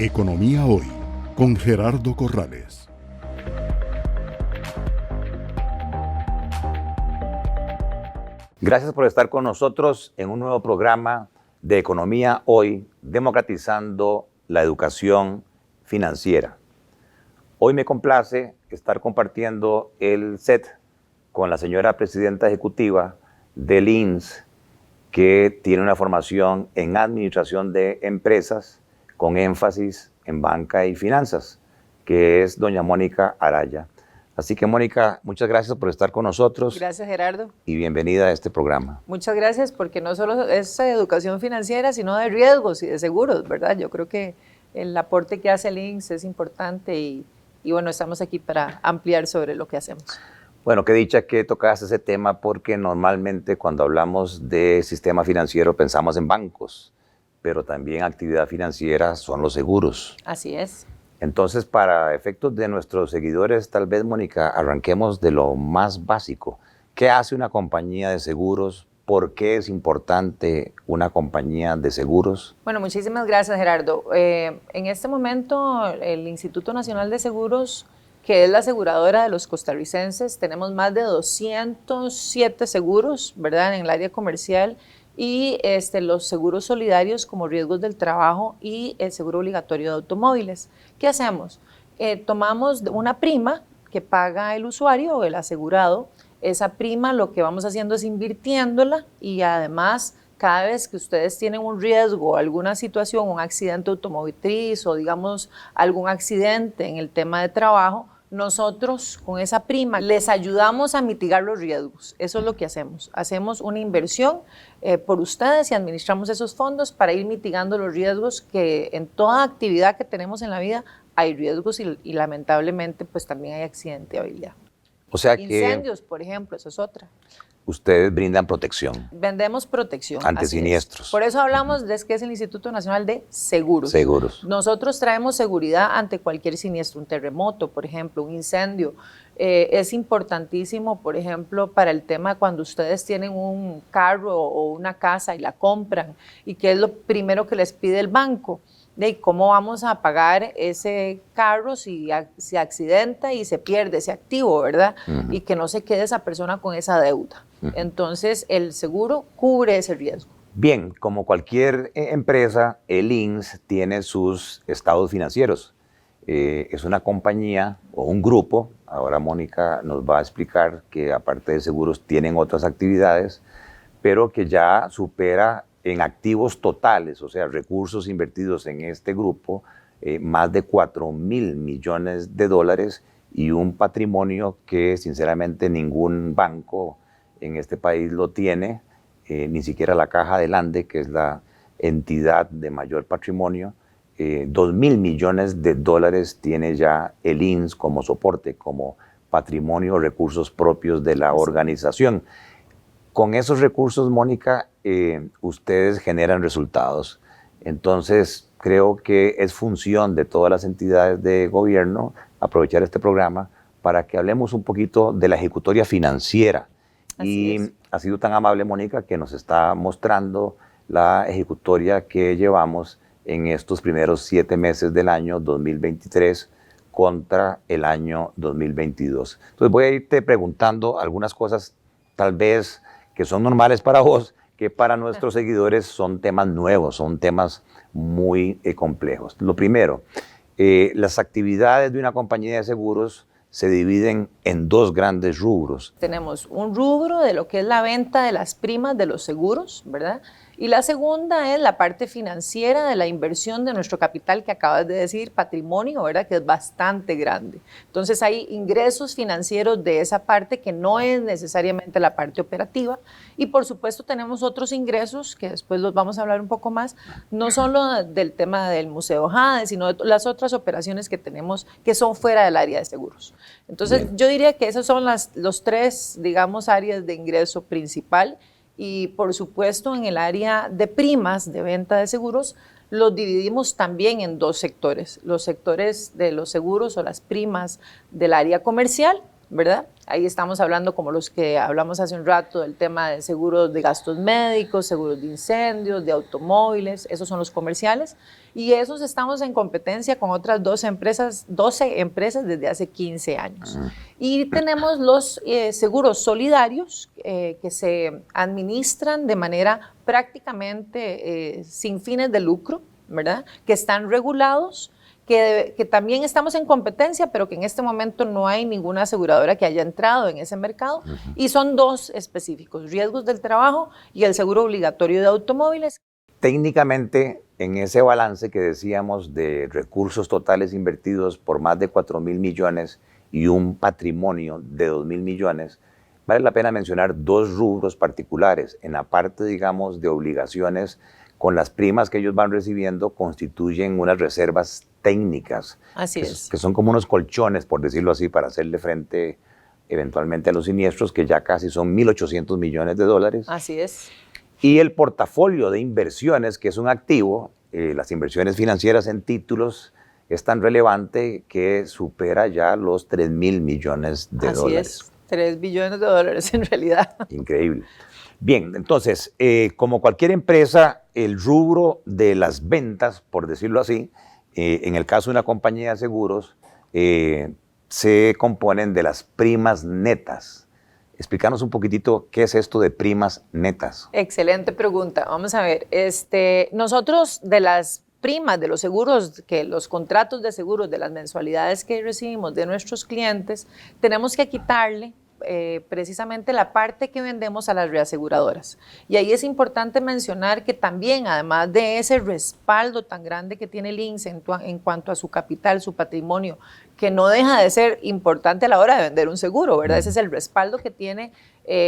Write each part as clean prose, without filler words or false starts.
Economía Hoy, con Gerardo Corrales. Gracias por estar con nosotros en un nuevo programa de Economía Hoy, democratizando la educación financiera. Hoy me complace estar compartiendo el set con la señora presidenta ejecutiva del INS, que tiene una formación en administración de empresas con énfasis en banca y finanzas, que es doña Mónica Araya. Así que, Mónica, muchas gracias por estar con nosotros. Gracias, Gerardo. Y bienvenida a este programa. Muchas gracias, porque no solo es educación financiera, sino de riesgos y de seguros, ¿verdad? Yo creo que el aporte que hace el INS es importante y bueno, estamos aquí para ampliar sobre lo que hacemos. Bueno, qué dicha que tocas ese tema, porque normalmente cuando hablamos de sistema financiero pensamos en bancos, pero también actividad financiera son los seguros. Así es. Entonces, para efectos de nuestros seguidores, tal vez, Mónica, arranquemos de lo más básico. ¿Qué hace una compañía de seguros? ¿Por qué es importante una compañía de seguros? Bueno, muchísimas gracias, Gerardo. En este momento, el Instituto Nacional de Seguros, que es la aseguradora de los costarricenses, tenemos más de 207 seguros, ¿verdad?, en el área comercial, y los seguros solidarios como riesgos del trabajo y el seguro obligatorio de automóviles. ¿Qué hacemos? Tomamos una prima que paga el usuario o el asegurado. Esa prima lo que vamos haciendo es invirtiéndola, y además cada vez que ustedes tienen un riesgo, alguna situación, un accidente automotriz o digamos algún accidente en el tema de trabajo, nosotros con esa prima les ayudamos a mitigar los riesgos. Eso es lo que hacemos. Hacemos una inversión por ustedes y administramos esos fondos para ir mitigando los riesgos, que en toda actividad que tenemos en la vida hay riesgos y lamentablemente pues también hay accidentabilidad. O sea que incendios, por ejemplo, eso es otra. Ustedes brindan protección. Vendemos protección. Ante siniestros. Por eso hablamos de que es el Instituto Nacional de Seguros. Seguros. Nosotros traemos seguridad ante cualquier siniestro, un terremoto, por ejemplo, un incendio. Es importantísimo, por ejemplo, para el tema cuando ustedes tienen un carro o una casa y la compran, y qué es lo primero que les pide el banco. De cómo vamos a pagar ese carro si se accidenta y se pierde ese activo, ¿verdad? Uh-huh. Y que no se quede esa persona con esa deuda. Uh-huh. Entonces, el seguro cubre ese riesgo. Bien, como cualquier empresa, el INS tiene sus estados financieros. Es una compañía o un grupo. Ahora Mónica nos va a explicar que aparte de seguros tienen otras actividades, pero que ya supera en activos totales, o sea, recursos invertidos en este grupo, más de 4.000 millones de dólares, y un patrimonio que sinceramente ningún banco en este país lo tiene, ni siquiera la Caja del Ande, que es la entidad de mayor patrimonio. 2.000 millones de dólares tiene ya el INS como soporte, como patrimonio, recursos propios de la organización. Con esos recursos, Mónica, ustedes generan resultados. Entonces, creo que es función de todas las entidades de gobierno aprovechar este programa para que hablemos un poquito de la ejecutoria financiera. Y ha sido tan amable, Mónica, que nos está mostrando la ejecutoria que llevamos en estos primeros 7 meses del año 2023 contra el año 2022. Entonces, voy a irte preguntando algunas cosas, tal vez que son normales para vos, que para nuestros seguidores son temas nuevos, son temas muy complejos. Lo primero, las actividades de una compañía de seguros se dividen en 2 grandes rubros. Tenemos un rubro de lo que es la venta de las primas de los seguros, ¿verdad? Y la segunda es la parte financiera de la inversión de nuestro capital, que acabas de decir, patrimonio, ¿verdad?, que es bastante grande. Entonces hay ingresos financieros de esa parte que no es necesariamente la parte operativa, y por supuesto tenemos otros ingresos que después los vamos a hablar un poco más, no solo del tema del Museo Jade, sino de las otras operaciones que tenemos que son fuera del área de seguros. Entonces yo diría que esas son los 3, digamos, áreas de ingreso principal. Y por supuesto en el área de primas de venta de seguros los dividimos también en 2 sectores. Los sectores de los seguros o las primas del área comercial, ¿verdad? Ahí estamos hablando como los que hablamos hace un rato del tema de seguros de gastos médicos, seguros de incendios, de automóviles, esos son los comerciales. Y esos estamos en competencia con otras 12 empresas desde hace 15 años. Y tenemos los seguros solidarios que se administran de manera prácticamente sin fines de lucro, ¿verdad? Que están regulados, que también estamos en competencia, pero que en este momento no hay ninguna aseguradora que haya entrado en ese mercado. Y son dos específicos, riesgos del trabajo y el seguro obligatorio de automóviles. Técnicamente, en ese balance que decíamos de recursos totales invertidos por más de 4.000 millones y un patrimonio de 2.000 millones, vale la pena mencionar dos rubros particulares. En la parte, digamos, de obligaciones, con las primas que ellos van recibiendo, constituyen unas reservas técnicas. Así es. Que son como unos colchones, por decirlo así, para hacerle frente eventualmente a los siniestros, que ya casi son 1.800 millones de dólares. Así es. Y el portafolio de inversiones, que es un activo, las inversiones financieras en títulos, es tan relevante que supera ya los 3.000 millones de dólares. Así es, 3 billones de dólares en realidad. Increíble. Bien, entonces, como cualquier empresa, el rubro de las ventas, por decirlo así, en el caso de una compañía de seguros, se componen de las primas netas. Explícanos un poquitito qué es esto de primas netas. Excelente pregunta. Vamos a ver, nosotros de las primas de los seguros, que los contratos de seguros, de las mensualidades que recibimos de nuestros clientes, tenemos que quitarle precisamente la parte que vendemos a las reaseguradoras. Y ahí es importante mencionar que también, además de ese respaldo tan grande que tiene el INSS en cuanto a su capital, su patrimonio, que no deja de ser importante a la hora de vender un seguro, ¿verdad? Ese es el respaldo que tiene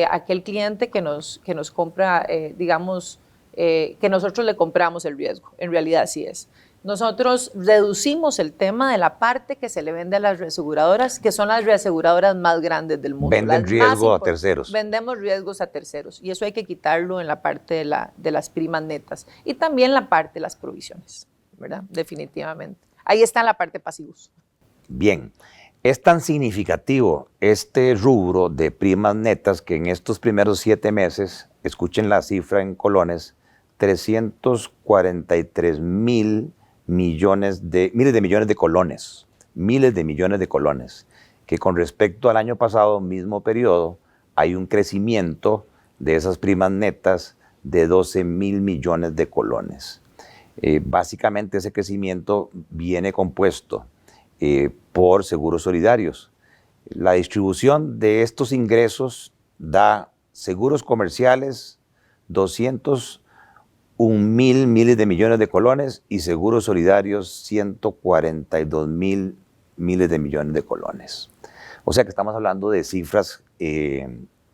aquel cliente que nos compra, digamos, que nosotros le compramos el riesgo. En realidad así es. Nosotros reducimos el tema de la parte que se le vende a las reaseguradoras, que son las reaseguradoras más grandes del mundo. Venden riesgo a terceros. Vendemos riesgos a terceros y eso hay que quitarlo en la parte de las primas netas y también la parte de las provisiones, ¿verdad? Definitivamente. Ahí está la parte pasivos. Bien, es tan significativo este rubro de primas netas que en estos primeros 7 meses, escuchen la cifra en colones, 343.000 miles de millones de colones, que con respecto al año pasado, mismo periodo, hay un crecimiento de esas primas netas de 12.000 millones de colones. Básicamente ese crecimiento viene compuesto por seguros solidarios. La distribución de estos ingresos da seguros comerciales 201.000 miles de millones de colones y seguros solidarios 142.000 miles de millones de colones. O sea que estamos hablando de cifras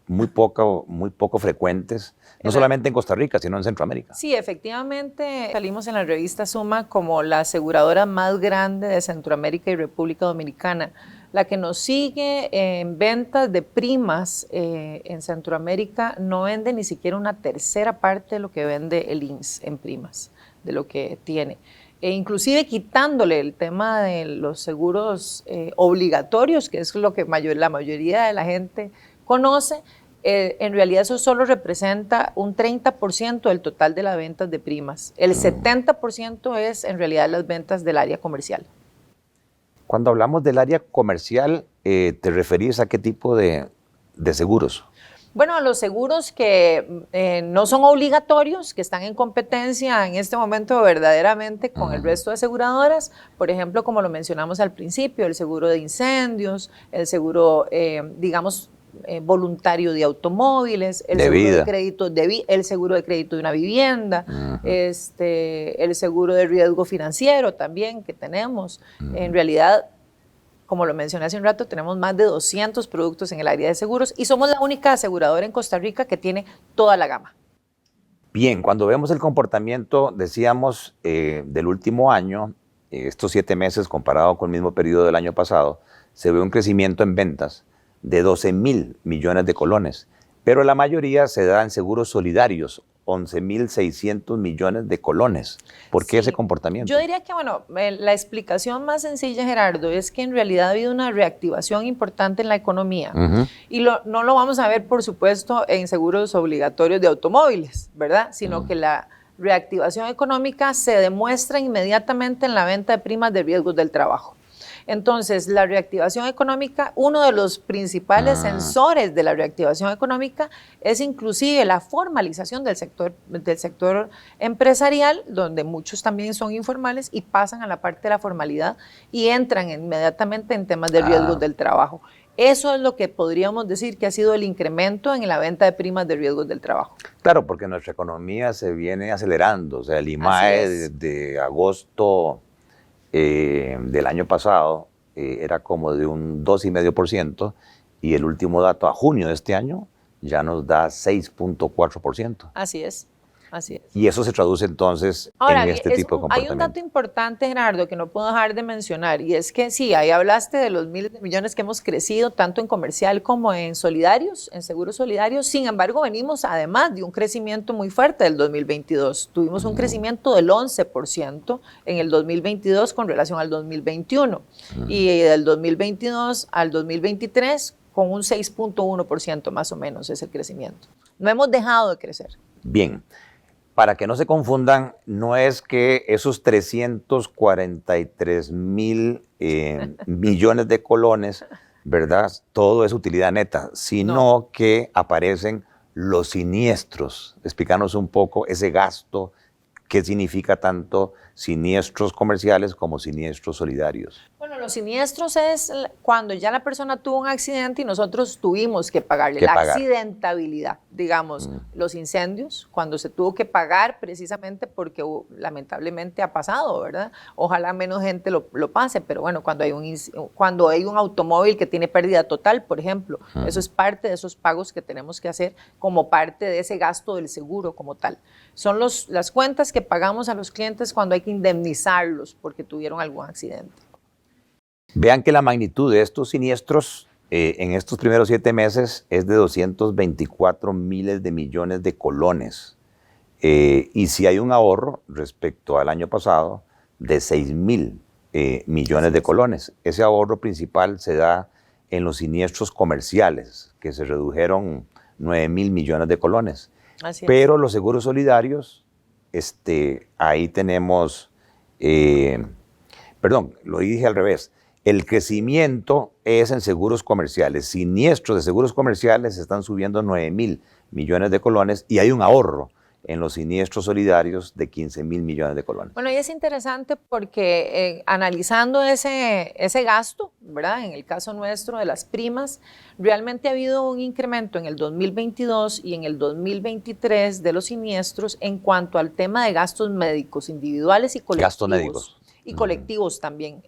muy poco frecuentes, no solamente en Costa Rica, sino en Centroamérica. Sí, efectivamente salimos en la revista Suma como la aseguradora más grande de Centroamérica y República Dominicana. La que nos sigue en ventas de primas en Centroamérica no vende ni siquiera una tercera parte de lo que vende el INSS en primas, de lo que tiene. Inclusive quitándole el tema de los seguros obligatorios, que es lo que la mayoría de la gente conoce, en realidad eso solo representa un 30% del total de las ventas de primas. El 70% es en realidad las ventas del área comercial. Cuando hablamos del área comercial, ¿te referís a qué tipo de seguros? Bueno, a los seguros que no son obligatorios, que están en competencia en este momento verdaderamente con el resto de aseguradoras, por ejemplo, como lo mencionamos al principio, el seguro de incendios, el seguro, digamos, voluntario de automóviles, el seguro de crédito el seguro de crédito de una vivienda, el seguro de riesgo financiero también que tenemos. En realidad, como lo mencioné hace un rato, tenemos más de 200 productos en el área de seguros y somos la única aseguradora en Costa Rica que tiene toda la gama. Bien, cuando vemos el comportamiento, decíamos, del último año, estos 7 meses comparado con el mismo periodo del año pasado, se ve un crecimiento en ventas de 12.000 millones de colones, pero la mayoría se da en seguros solidarios 11.600 millones de colones. ¿Por qué Sí, ese comportamiento? yo diría que, bueno, la explicación más sencilla, Gerardo, es que en realidad ha habido una reactivación importante en la economía. Y no lo vamos a ver, por supuesto, en seguros obligatorios de automóviles, ¿verdad? Sino que la reactivación económica se demuestra inmediatamente en la venta de primas de riesgos del trabajo. Entonces, la reactivación económica, uno de los principales sensores de la reactivación económica es inclusive la formalización del sector empresarial, donde muchos también son informales y pasan a la parte de la formalidad y entran inmediatamente en temas de riesgos del trabajo. Eso es lo que podríamos decir que ha sido el incremento en la venta de primas de riesgos del trabajo. Claro, porque nuestra economía se viene acelerando. O sea, el IMAE de agosto del año pasado era como de un 2,5% y el último dato a junio de este año ya nos da 6,4%. Así es. Así es. Y eso se traduce entonces Ahora, en este tipo de comportamiento. Hay un dato importante, Gerardo, que no puedo dejar de mencionar, y es que sí, ahí hablaste de los miles de millones que hemos crecido, tanto en comercial como en solidarios, en seguros solidarios. Sin embargo, venimos además de un crecimiento muy fuerte del 2022. Tuvimos un crecimiento del 11% en el 2022 con relación al 2021. Y del 2022 al 2023 con un 6,1% más o menos es el crecimiento. No hemos dejado de crecer. Bien. Para que no se confundan, no es que esos 343,000 millones de colones, ¿verdad? Todo es utilidad neta, sino que aparecen los siniestros. Explícanos un poco ese gasto, qué significa tanto siniestros comerciales como siniestros solidarios. Bueno, los siniestros es cuando ya la persona tuvo un accidente y nosotros tuvimos que pagarle. La accidentabilidad, digamos, los incendios, cuando se tuvo que pagar precisamente porque lamentablemente ha pasado, ¿verdad? Ojalá menos gente lo pase, pero bueno, cuando hay un automóvil que tiene pérdida total, por ejemplo, eso es parte de esos pagos que tenemos que hacer como parte de ese gasto del seguro como tal. Son las cuentas que pagamos a los clientes cuando hay que indemnizarlos porque tuvieron algún accidente. Vean que la magnitud de estos siniestros en estos primeros 7 meses es de 224 miles de millones de colones. Y si hay un ahorro respecto al año pasado de 6,000 millones de colones. Ese ahorro principal se da en los siniestros comerciales, que se redujeron 9,000 millones de colones. Pero los seguros solidarios, ahí tenemos, perdón, lo dije al revés. El crecimiento es en seguros comerciales. Siniestros de seguros comerciales están subiendo 9,000 millones de colones y hay un ahorro en los siniestros solidarios de 15,000 millones de colones. Bueno, y es interesante porque analizando ese gasto, ¿verdad? En el caso nuestro de las primas, realmente ha habido un incremento en el 2022 y en el 2023 de los siniestros en cuanto al tema de gastos médicos individuales y colectivos. Gastos médicos. Y colectivos también.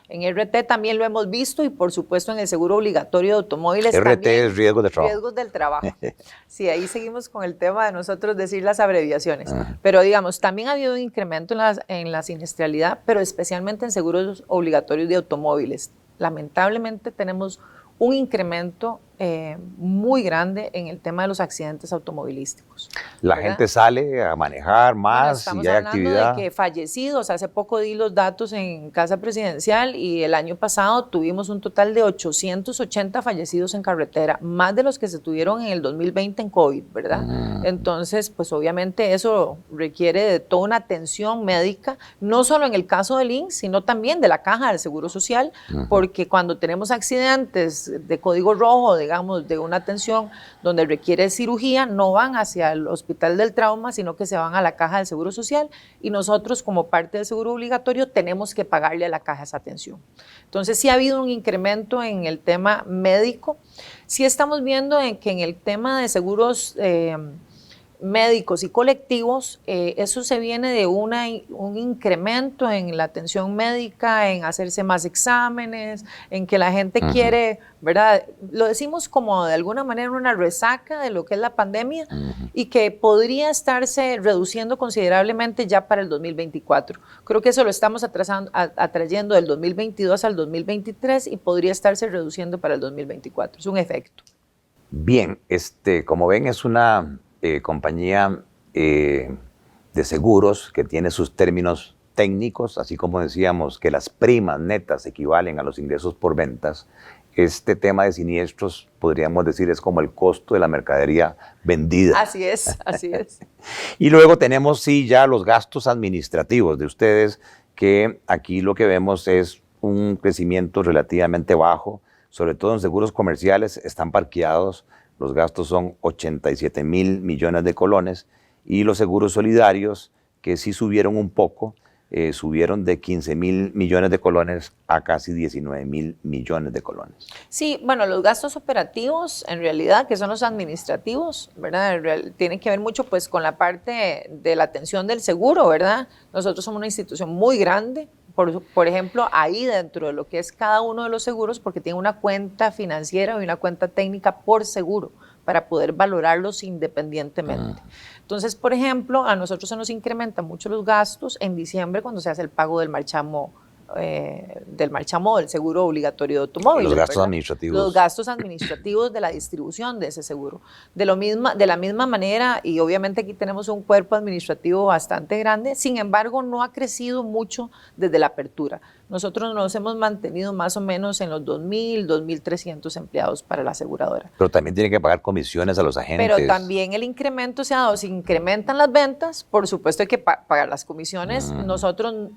En RT también lo hemos visto y por supuesto en el seguro obligatorio de automóviles RT también. Es riesgos de trabajo. Riesgos del trabajo. Sí, ahí seguimos con el tema de nosotros decir las abreviaciones. Pero digamos, también ha habido un incremento en la siniestralidad, pero especialmente en seguros obligatorios de automóviles. Lamentablemente tenemos un incremento muy grande en el tema de los accidentes automovilísticos. La gente sale a manejar más y hay actividad. Estamos hablando de que fallecidos, hace poco di los datos en Casa Presidencial y el año pasado tuvimos un total de 880 fallecidos en carretera, más de los que se tuvieron en el 2020 en COVID, ¿verdad? Entonces, pues obviamente eso requiere de toda una atención médica, no solo en el caso del INSS, sino también de la Caja del Seguro Social, porque cuando tenemos accidentes de código rojo, digamos, de una atención donde requiere cirugía, no van hacia el hospital del trauma, sino que se van a la Caja del Seguro Social y nosotros como parte del seguro obligatorio tenemos que pagarle a la caja esa atención. Entonces sí ha habido un incremento en el tema médico. Sí estamos viendo que en el tema de seguros médicos y colectivos, eso se viene de un incremento en la atención médica, en hacerse más exámenes, en que la gente quiere, ¿verdad? Lo decimos como de alguna manera una resaca de lo que es la pandemia y que podría estarse reduciendo considerablemente ya para el 2024. Creo que eso lo estamos atrayendo del 2022 al 2023 y podría estarse reduciendo para el 2024. Es un efecto. Bien, como ven es una compañía de seguros que tiene sus términos técnicos, así como decíamos que las primas netas equivalen a los ingresos por ventas. Este tema de siniestros, podríamos decir, es como el costo de la mercadería vendida. Así es, así es. Y luego tenemos, sí, ya los gastos administrativos de ustedes, que aquí lo que vemos es un crecimiento relativamente bajo, sobre todo en seguros comerciales están parqueados, los gastos son 87.000 millones de colones, y los seguros solidarios, que sí subieron un poco, subieron de 15.000 millones de colones a casi 19.000 millones de colones. Sí, bueno, los gastos operativos, en realidad, que son los administrativos, ¿verdad? Tienen que ver mucho pues con la parte de la atención del seguro, ¿verdad? Nosotros somos una institución muy grande, por ejemplo, ahí dentro de lo que es cada uno de los seguros, porque tiene una cuenta financiera y una cuenta técnica por seguro, para poder valorarlos independientemente. Entonces, por ejemplo, a nosotros se nos incrementan mucho los gastos en diciembre cuando se hace el pago del marchamo, del seguro obligatorio de automóviles. Los gastos ¿verdad? administrativos. Los gastos administrativos de la distribución de ese seguro. De la misma manera, y obviamente aquí tenemos un cuerpo administrativo bastante grande, sin embargo, no ha crecido mucho desde la apertura. Nosotros nos hemos mantenido más o menos en los 2.000, 2.300 empleados para la aseguradora. Pero también tienen que pagar comisiones a los agentes. Pero también el incremento se ha dado. Si incrementan las ventas, por supuesto hay que pagar las comisiones. Nosotros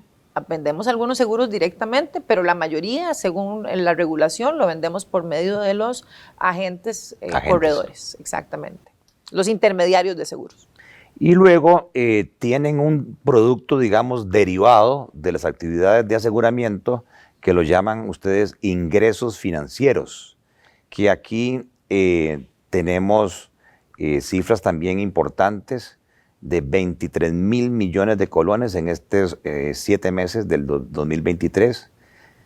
vendemos algunos seguros directamente, pero la mayoría, según la regulación, lo vendemos por medio de los agentes. Corredores, exactamente. Los intermediarios de seguros. Y luego tienen un producto, digamos, derivado de las actividades de aseguramiento que lo llaman ustedes ingresos financieros, que aquí tenemos cifras también importantes de 23.000 millones de colones en estos 7 meses del 2023.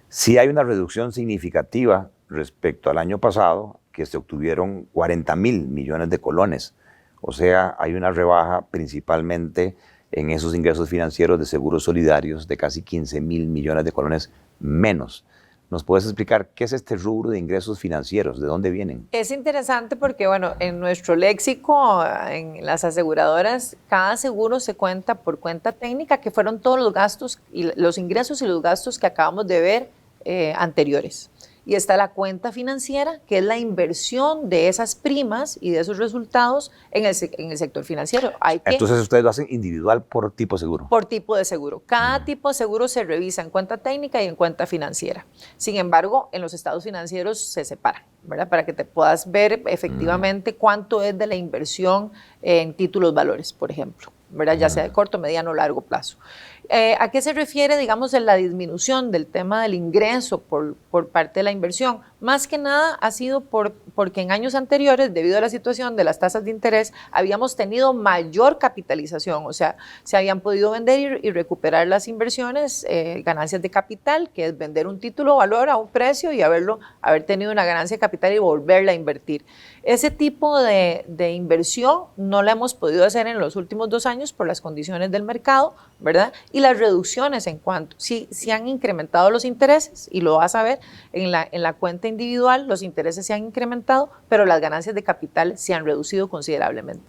Sí hay una reducción significativa respecto al año pasado, que se obtuvieron 40.000 millones de colones. O sea, hay una rebaja principalmente en esos ingresos financieros de seguros solidarios de casi 15.000 millones de colones menos. ¿Nos puedes explicar qué es este rubro de ingresos financieros? ¿De dónde vienen? Es interesante porque, bueno, en nuestro léxico, en las aseguradoras, cada seguro se cuenta por cuenta técnica, que fueron todos los gastos, y los ingresos y los gastos que acabamos de ver anteriores. Y está la cuenta financiera, que es la inversión de esas primas y de esos resultados en el sector financiero. Entonces ustedes lo hacen individual por tipo de seguro. Por tipo de seguro. Cada tipo de seguro se revisa en cuenta técnica y en cuenta financiera. Sin embargo, en los estados financieros se separan, ¿verdad? Para que te puedas ver efectivamente cuánto es de la inversión en títulos valores, por ejemplo, ¿verdad? Ya sea de corto, mediano o largo plazo. ¿A qué se refiere, digamos, en la disminución del tema del ingreso por parte de la inversión? Más que nada ha sido porque en años anteriores, debido a la situación de las tasas de interés, habíamos tenido mayor capitalización, o sea, se habían podido vender y recuperar las inversiones, ganancias de capital, que es vender un título valor a un precio y haber tenido una ganancia de capital y volverla a invertir. Ese tipo de inversión no la hemos podido hacer en los últimos 2 años por las condiciones del mercado, ¿verdad? Y las reducciones en cuanto, sí han incrementado los intereses, y lo vas a ver en la cuenta individual, los intereses se han incrementado, pero las ganancias de capital se han reducido considerablemente.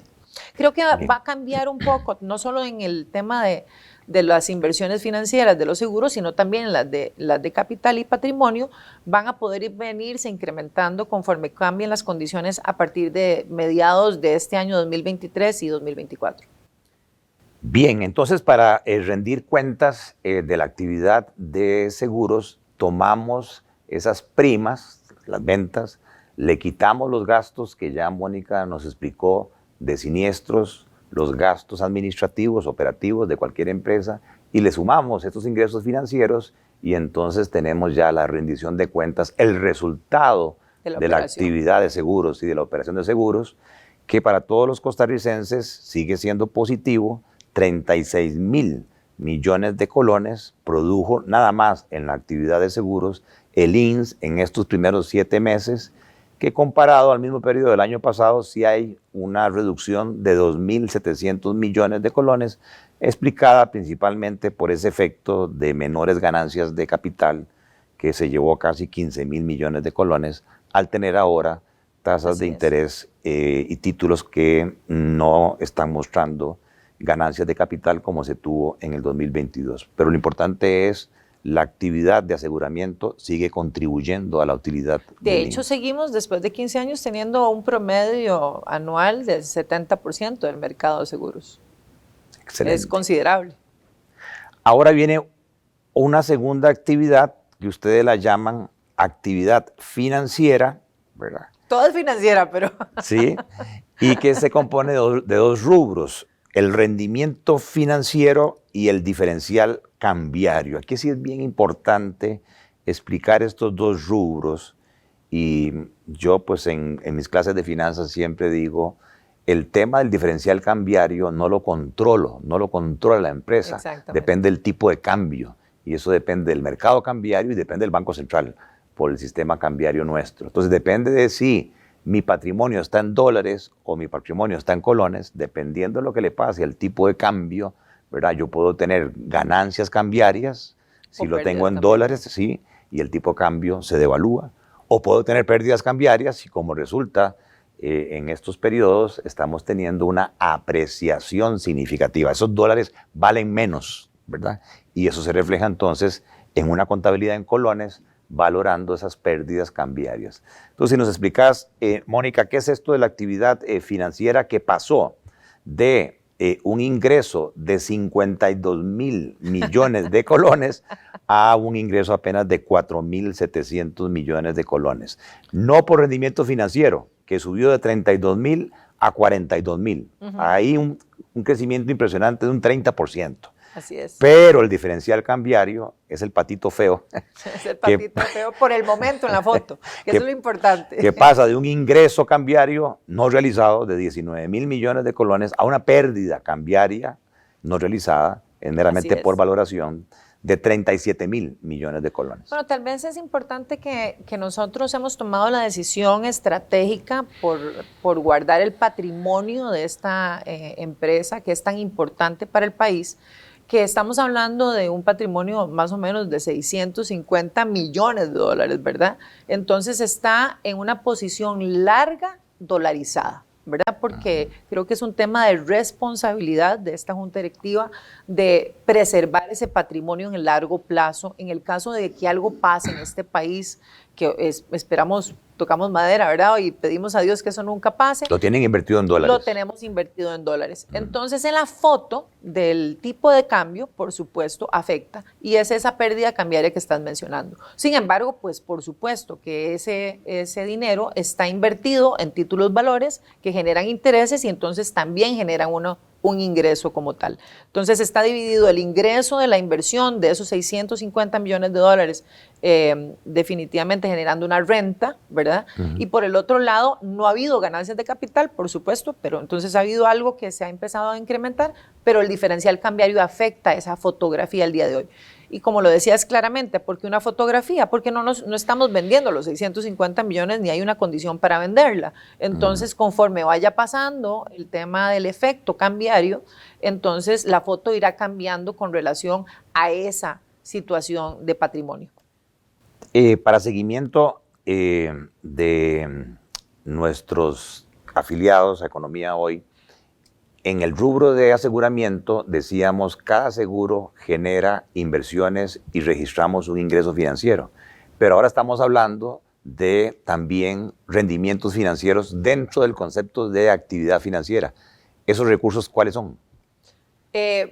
Creo que va a cambiar un poco, no solo en el tema de las inversiones financieras de los seguros, sino también las de capital y patrimonio, van a poder venirse incrementando conforme cambien las condiciones a partir de mediados de este año 2023 y 2024. Bien, entonces para rendir cuentas de la actividad de seguros, tomamos esas primas, las ventas, le quitamos los gastos que ya Mónica nos explicó de siniestros, los gastos administrativos, operativos de cualquier empresa, y le sumamos estos ingresos financieros, y entonces tenemos ya la rendición de cuentas, el resultado de la actividad de seguros y de la operación de seguros, que para todos los costarricenses sigue siendo positivo. 36.000 millones de colones produjo nada más en la actividad de seguros el INSS en estos primeros 7 meses, que comparado al mismo periodo del año pasado sí hay una reducción de 2.700 millones de colones, explicada principalmente por ese efecto de menores ganancias de capital que se llevó a casi 15.000 millones de colones al tener ahora tasas de interés y títulos que no están mostrando ganancias de capital como se tuvo en el 2022. Pero lo importante es la actividad de aseguramiento sigue contribuyendo a la utilidad. De del hecho, INS. seguimos después de 15 años teniendo un promedio anual del 70% del mercado de seguros. Excelente. Es considerable. Ahora viene una segunda actividad que ustedes la llaman actividad financiera, ¿verdad? Todo es financiera, pero... Sí, y que se compone de dos rubros, el rendimiento financiero y el diferencial cambiario. Aquí sí es bien importante explicar estos dos rubros y yo pues en mis clases de finanzas siempre digo, el tema del diferencial cambiario no lo controla la empresa, depende del tipo de cambio y eso depende del mercado cambiario y depende del Banco Central por el sistema cambiario nuestro. Entonces depende de si mi patrimonio está en dólares o mi patrimonio está en colones, dependiendo de lo que le pase al tipo de cambio, ¿verdad? Yo puedo tener ganancias cambiarias si lo tengo en dólares, sí, y el tipo de cambio se devalúa, o puedo tener pérdidas cambiarias y como resulta en estos periodos estamos teniendo una apreciación significativa. Esos dólares valen menos, ¿verdad? Y eso se refleja entonces en una contabilidad en colones valorando esas pérdidas cambiarias. Entonces, si nos explicas, Mónica, ¿qué es esto de la actividad financiera que pasó de un ingreso de 52.000 millones de colones a un ingreso apenas de 4.700 millones de colones? No por rendimiento financiero, que subió de 32.000 a 42.000. Hay un crecimiento impresionante de un 30%. Así es. Pero el diferencial cambiario es el patito feo. Es el patito feo por el momento en la foto, que es lo importante. Que pasa de un ingreso cambiario no realizado de 19.000 millones de colones a una pérdida cambiaria no realizada, meramente por valoración, de 37.000 millones de colones. Bueno, tal vez es importante que nosotros hemos tomado la decisión estratégica por guardar el patrimonio de esta empresa que es tan importante para el país, que estamos hablando de un patrimonio más o menos de 650 millones de dólares, ¿verdad? Entonces está en una posición larga dolarizada, ¿verdad? Porque creo que es un tema de responsabilidad de esta junta directiva de preservar ese patrimonio en el largo plazo. En el caso de que algo pase en este país, que esperamos, tocamos madera, ¿verdad? Y pedimos a Dios que eso nunca pase. Lo tienen invertido en dólares. Lo tenemos invertido en dólares. Entonces, en la foto del tipo de cambio, por supuesto, afecta. Y es esa pérdida cambiaria que estás mencionando. Sin embargo, pues por supuesto que ese dinero está invertido en títulos valores que generan intereses y entonces también generan un ingreso como tal. Entonces está dividido el ingreso de la inversión de esos 650 millones de dólares definitivamente generando una renta, ¿verdad? Y por el otro lado, no ha habido ganancias de capital, por supuesto, pero entonces ha habido algo que se ha empezado a incrementar, pero el diferencial cambiario afecta esa fotografía al día de hoy. Y como lo decías claramente, ¿por qué una fotografía? Porque no estamos vendiendo los 650 millones ni hay una condición para venderla. Entonces, conforme vaya pasando el tema del efecto cambiario, entonces la foto irá cambiando con relación a esa situación de patrimonio. Para seguimiento de nuestros afiliados a Economía Hoy, en el rubro de aseguramiento decíamos cada seguro genera inversiones y registramos un ingreso financiero, pero ahora estamos hablando de también rendimientos financieros dentro del concepto de actividad financiera. ¿Esos recursos cuáles son?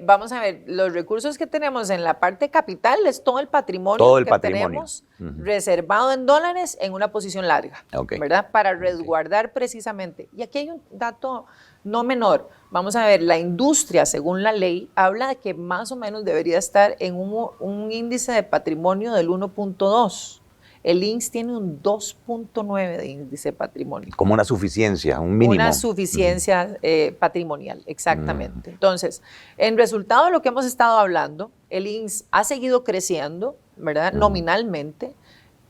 Vamos a ver, los recursos que tenemos en la parte capital es todo el patrimonio tenemos reservado en dólares en una posición larga, ¿verdad? Para resguardar precisamente. Y aquí hay un dato no menor. Vamos a ver, la industria, según la ley, habla de que más o menos debería estar en un índice de patrimonio del 1.2. El INS tiene un 2.9 de índice de patrimonio. Como una suficiencia, un mínimo. Una suficiencia patrimonial, exactamente. Entonces, en resultado de lo que hemos estado hablando, el INS ha seguido creciendo, ¿verdad? Nominalmente,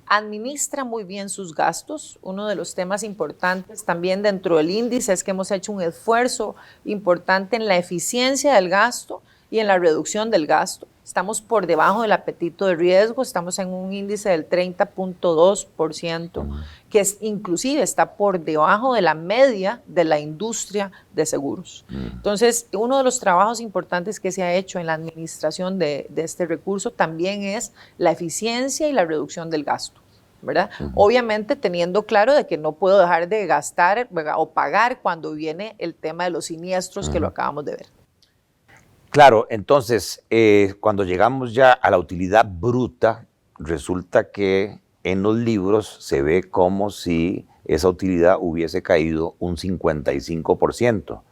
administra muy bien sus gastos. Uno de los temas importantes también dentro del índice es que hemos hecho un esfuerzo importante en la eficiencia del gasto y en la reducción del gasto. estamos por debajo del apetito de riesgo, estamos en un índice del 30.2%, que inclusive está por debajo de la media de la industria de seguros. Entonces, uno de los trabajos importantes que se ha hecho en la administración de este recurso también es la eficiencia y la reducción del gasto, ¿verdad? Obviamente teniendo claro de que no puedo dejar de gastar, ¿verdad?, o pagar cuando viene el tema de los siniestros que lo acabamos de ver. Claro, entonces, cuando llegamos ya a la utilidad bruta, resulta que en los libros se ve como si esa utilidad hubiese caído un 55%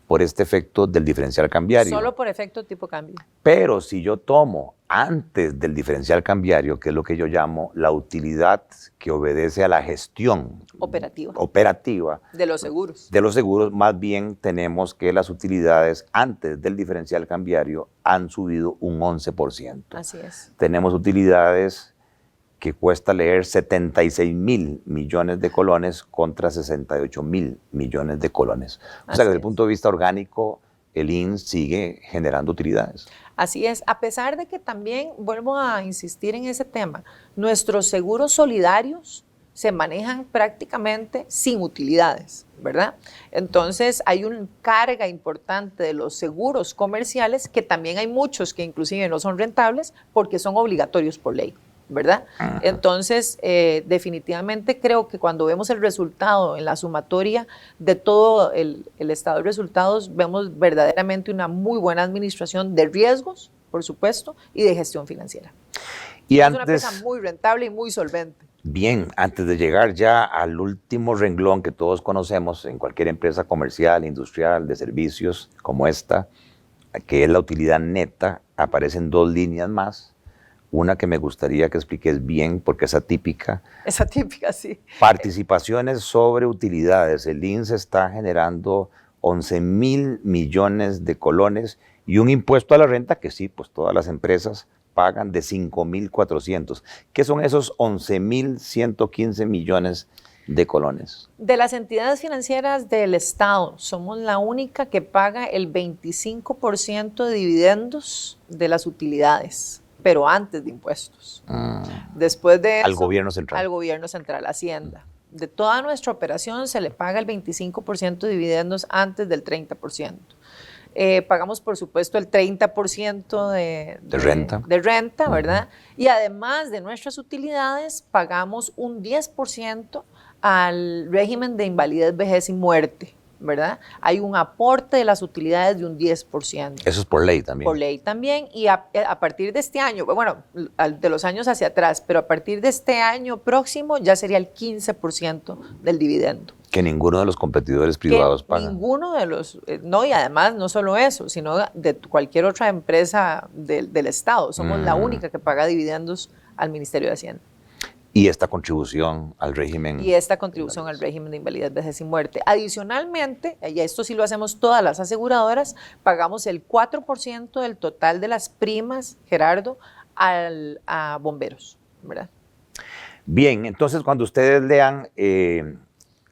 por este efecto del diferencial cambiario. Solo por efecto tipo cambio. Pero si yo tomo antes del diferencial cambiario, que es lo que yo llamo la utilidad que obedece a la gestión operativa de los seguros. De los seguros, más bien tenemos que las utilidades antes del diferencial cambiario han subido un 11%. Así es. Tenemos utilidades que cuesta leer 76.000 millones de colones contra 68.000 millones de colones. O sea que desde el punto de vista orgánico, el INS sigue generando utilidades. Así es, a pesar de que también, vuelvo a insistir en ese tema, nuestros seguros solidarios se manejan prácticamente sin utilidades, ¿verdad? Entonces hay una carga importante de los seguros comerciales, que también hay muchos que inclusive no son rentables porque son obligatorios por ley, ¿verdad? Entonces, definitivamente creo que cuando vemos el resultado en la sumatoria de todo el estado de resultados, vemos verdaderamente una muy buena administración de riesgos, por supuesto, y de gestión financiera. Y es antes, una empresa muy rentable y muy solvente. Bien, antes de llegar ya al último renglón que todos conocemos en cualquier empresa comercial, industrial, de servicios como esta, que es la utilidad neta, aparecen dos líneas más. Una que me gustaría que expliques bien, porque es atípica. Es atípica, sí. Participaciones sobre utilidades. El INS está generando 11.000 millones de colones y un impuesto a la renta que sí, pues todas las empresas pagan de 5.400. ¿Qué son esos 11.115 millones de colones? De las entidades financieras del Estado, somos la única que paga el 25% de dividendos de las utilidades, pero antes de impuestos. Después de eso, al gobierno central. Al gobierno central, Hacienda. De toda nuestra operación se le paga el 25% de dividendos antes del 30%. Pagamos, por supuesto, el 30% de renta, ¿verdad? Y además de nuestras utilidades, pagamos un 10% al régimen de invalidez, vejez y muerte, ¿verdad? Hay un aporte de las utilidades de un 10%. Eso es por ley también. Por ley también, y a partir de este año, bueno, de los años hacia atrás, pero a partir de este año próximo ya sería el 15% del dividendo. Que ninguno de los competidores privados paga. Ninguno de los, no, y además no solo eso, sino de cualquier otra empresa del Estado. Somos la única que paga dividendos al Ministerio de Hacienda. Y esta contribución al régimen. Y esta contribución al régimen de invalidez, vejez y muerte. Adicionalmente, y esto sí lo hacemos todas las aseguradoras, pagamos el 4% del total de las primas, Gerardo, a bomberos, ¿verdad? Bien, entonces cuando ustedes lean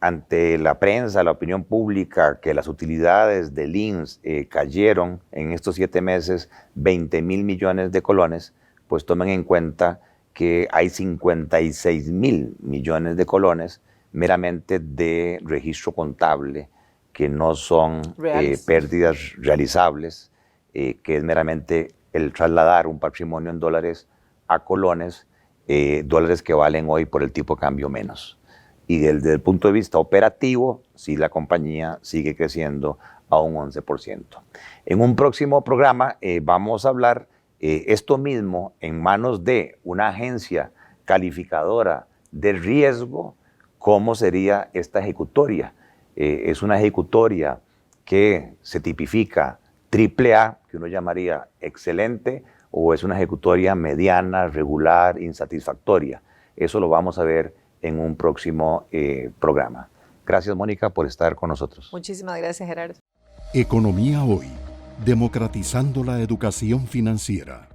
ante la prensa, la opinión pública, que las utilidades del INS cayeron en estos 7 meses 20.000 millones de colones, pues tomen en cuenta que hay 56.000 millones de colones meramente de registro contable, que no son pérdidas realizables, que es meramente el trasladar un patrimonio en dólares a colones, dólares que valen hoy por el tipo de cambio menos. Y desde el punto de vista operativo, sí, la compañía sigue creciendo a un 11%. En un próximo programa vamos a hablar esto mismo en manos de una agencia calificadora de riesgo, cómo sería esta ejecutoria. Es una ejecutoria que se tipifica AAA, que uno llamaría excelente, o es una ejecutoria mediana, regular, insatisfactoria. Eso lo vamos a ver en un próximo programa. Gracias, Mónica, por estar con nosotros. Muchísimas gracias, Gerardo. Economía Hoy, democratizando la educación financiera.